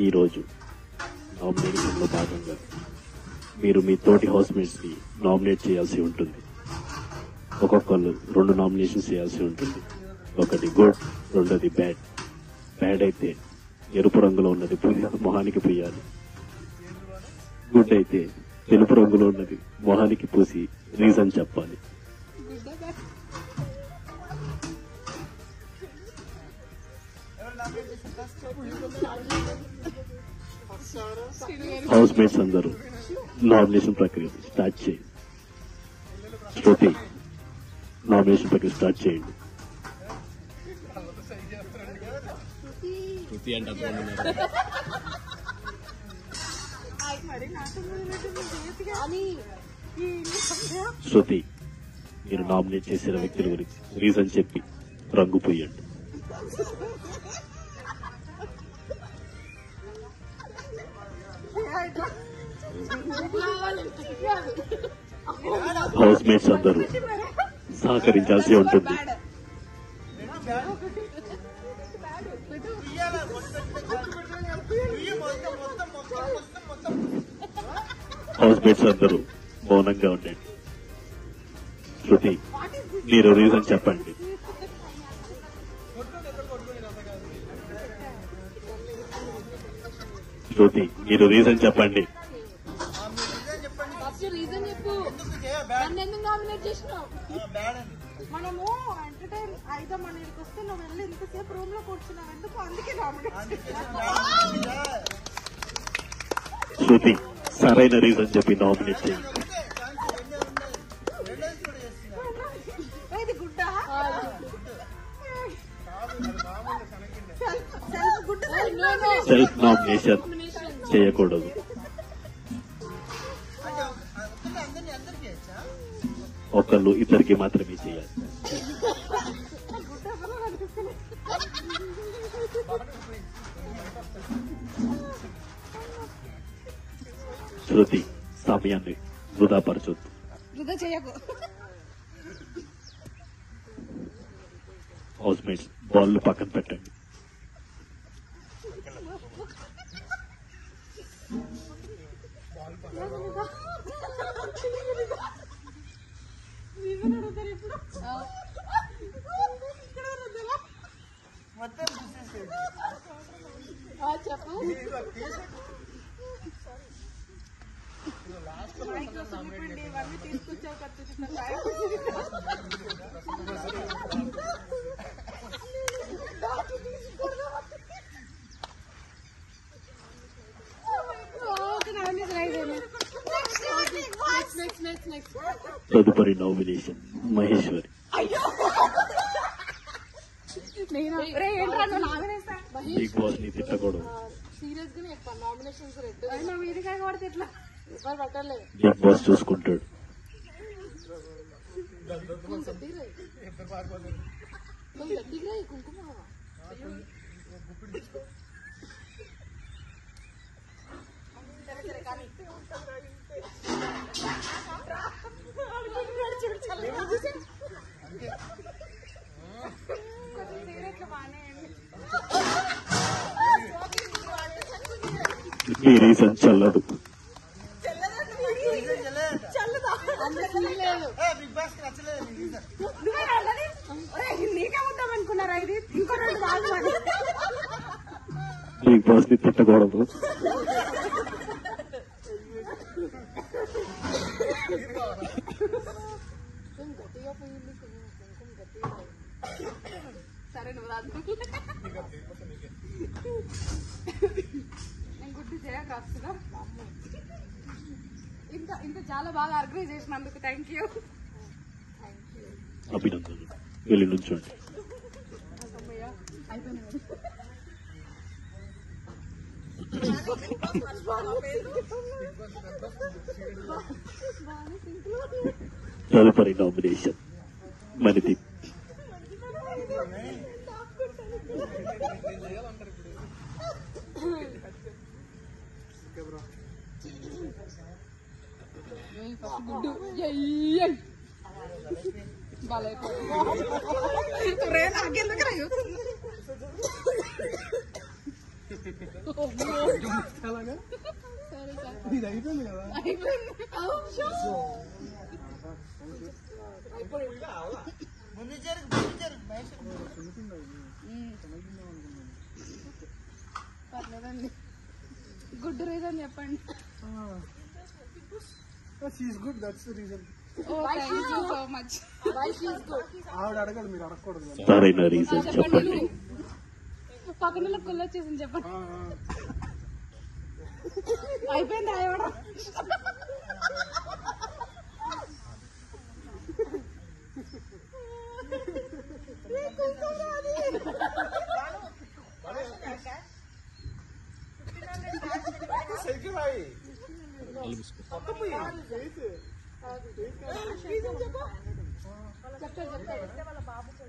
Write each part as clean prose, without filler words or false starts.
ఈరోజు నామినేషన్లో భాగంగా మీరు మీ తోటి హౌస్మేట్స్ ని నామినేట్ చేయాల్సి ఉంటుంది. ఒక్కొక్కళ్ళు 2 నామినేషన్స్ చేయాల్సి ఉంటుంది. ఒకటి గుడ్, రెండోది బ్యాడ్. బ్యాడ్ అయితే ఎరుపు రంగులో ఉన్నది మొహానికి పూయాలి. గుడ్ అయితే తెలుపు రంగులో ఉన్నది మొహానికి పూసి రీజన్ చెప్పాలి. హౌస్ మేట్స్ అందరూ నామినేషన్ ప్రక్రియ స్టార్ట్ చేయండి. శృతి, నామినేషన్ ప్రక్రియ స్టార్ట్ చేయండి. శృతి, మీరు నామినేట్ చేసిన వ్యక్తుల గురించి రీజన్ చెప్పి రంగు పోయండి. హౌస్ మేట్స్ అందరూ సహకరించాల్సి ఉంటుంది. హౌస్ మేట్స్ అందరూ మౌనంగా ఉండండి. శృతి, మీరు రీజన్ చెప్పండి. శృతి, మీరు రీజన్ చెప్పండి. మనము ఎంటర్టైన్ అయిదాం అనేకి వస్తే నువ్వు వెళ్ళి ఇంతసేపు రూమ్ లో కూర్చున్నావు ఎందుకు? అందుకే శృతి, సరైన రీజన్ చెప్పి నామినేట్ చేయండి. గుడ్డా సెల్ఫ్ నామినేషన్ చేయకూడదు. ఒకళ్ళు ఇద్దరికి మాత్రమే చేయాలి. శృతి, సమయాన్ని వృధా పరచొద్దు. హౌస్ మేట్స్ బాల్ పక్కన పెట్టండి. తదుపరి నామినేషన్ మహేశ్వరి. బిగ్ బాస్ ని తిట్టకూడదు. బిగ్ బాస్ చూసుకుంటాడు. ఈ రీజన్ చల్లదు. బిగ్ బాస్ ని తిట్టకూడదు. ఇంత చాలా బాగా ఆర్గనైజ్ చేసినందుకు థ్యాంక్ యూ. అభినందనలు. వెళ్ళి నుంచోండి. తదుపరి నామినేషన్ మనిది. గుడ్డు ఇది అయిపోయింది కదా. పర్లేదండి, గుడ్ రీజన్ చెప్పండి. She is good, that's the reason. So much. ఆవిడ అడగదు, మీరు అడగకూడదు. సరైన రీజన్ చెప్పండి. పక్కన కుళ్ళు వచ్చేసింది చెప్పండి. అయిపోయింది ఆయవడం.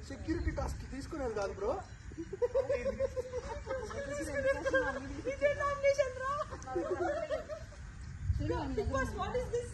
సెక్యూరిటీ టాస్క్ తీసుకునేది కాదు బ్రో. What is this?